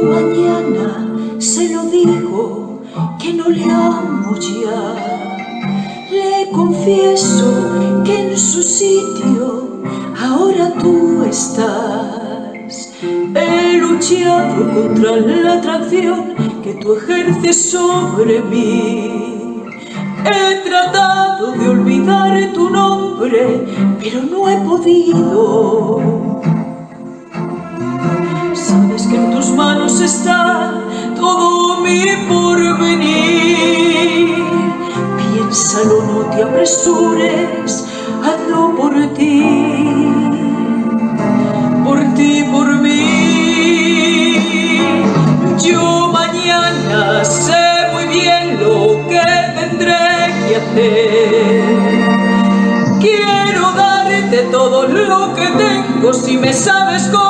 mañana se lo digo que no le amo ya. Le confieso que en su sitio ahora tú estás. He luchado contra la atracción que tú ejerces sobre mí. He tratado de olvidar tu nombre, pero no he podido. Sabes que en tus manos está todo mi porvenir. Piénsalo, no te apresures, hazlo por ti, por mí. Yo mañana sé muy bien lo que tendré que hacer. Quiero darte todo lo que tengo si me sabes cómo.